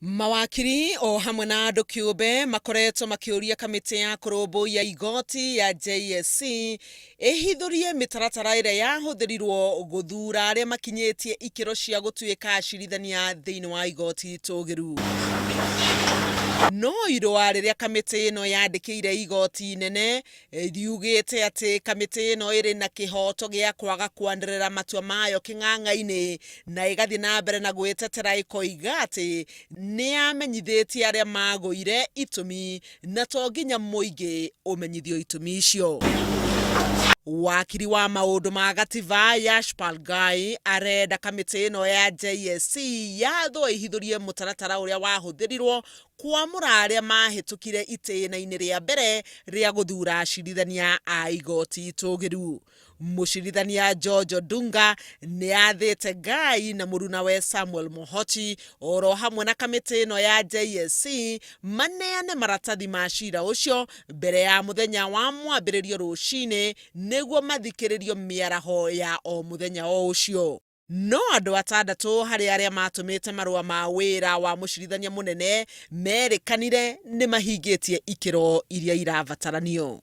Mawakiri o hamwe na andu kiumbe makoretwo makiuria kamiti ya kurumbuiyia igoti ya JSC ihithurie mitaratara iria yahuthirirwo guthura aria makinyitie ikiro cia gutuika acirithania thiini wa igoti itugiru. No irua riria kamiti ino yandikiire igoti nene Yugite ati kamiti ino iri na kihoto gia kwaga kwandirira matua mayo kingángá-ini na igathi na mbere na gwitetera ikoiga ati ni amenyithitie aria magoire itumi na to nginya muingi umenyithio itumi icio. Wakiri wa maundu ma gativa Yashpalgai arenda kamiti ino ya JSC yatho ihithurie mutaratara uria wahuthirirwo kwamura aria mahitukire itena-ini ria mbere ria guthura acirithania a igoti itugiru. Mucirithania George Dunga ni athite Ngai na murunawe Samuel Muhoti oro hamwe na kamiti ino ya JSC maneane maratathi ma cira ucio mbere ya muthenya wa mwambiririo rucini niguo mathikiririo miaraho ya o muthenya o ucio. No andu atandatu hari aria matumite marua ma wira wa mucirithania munene merikanire ni mahingitie ikiro iria iravataranio.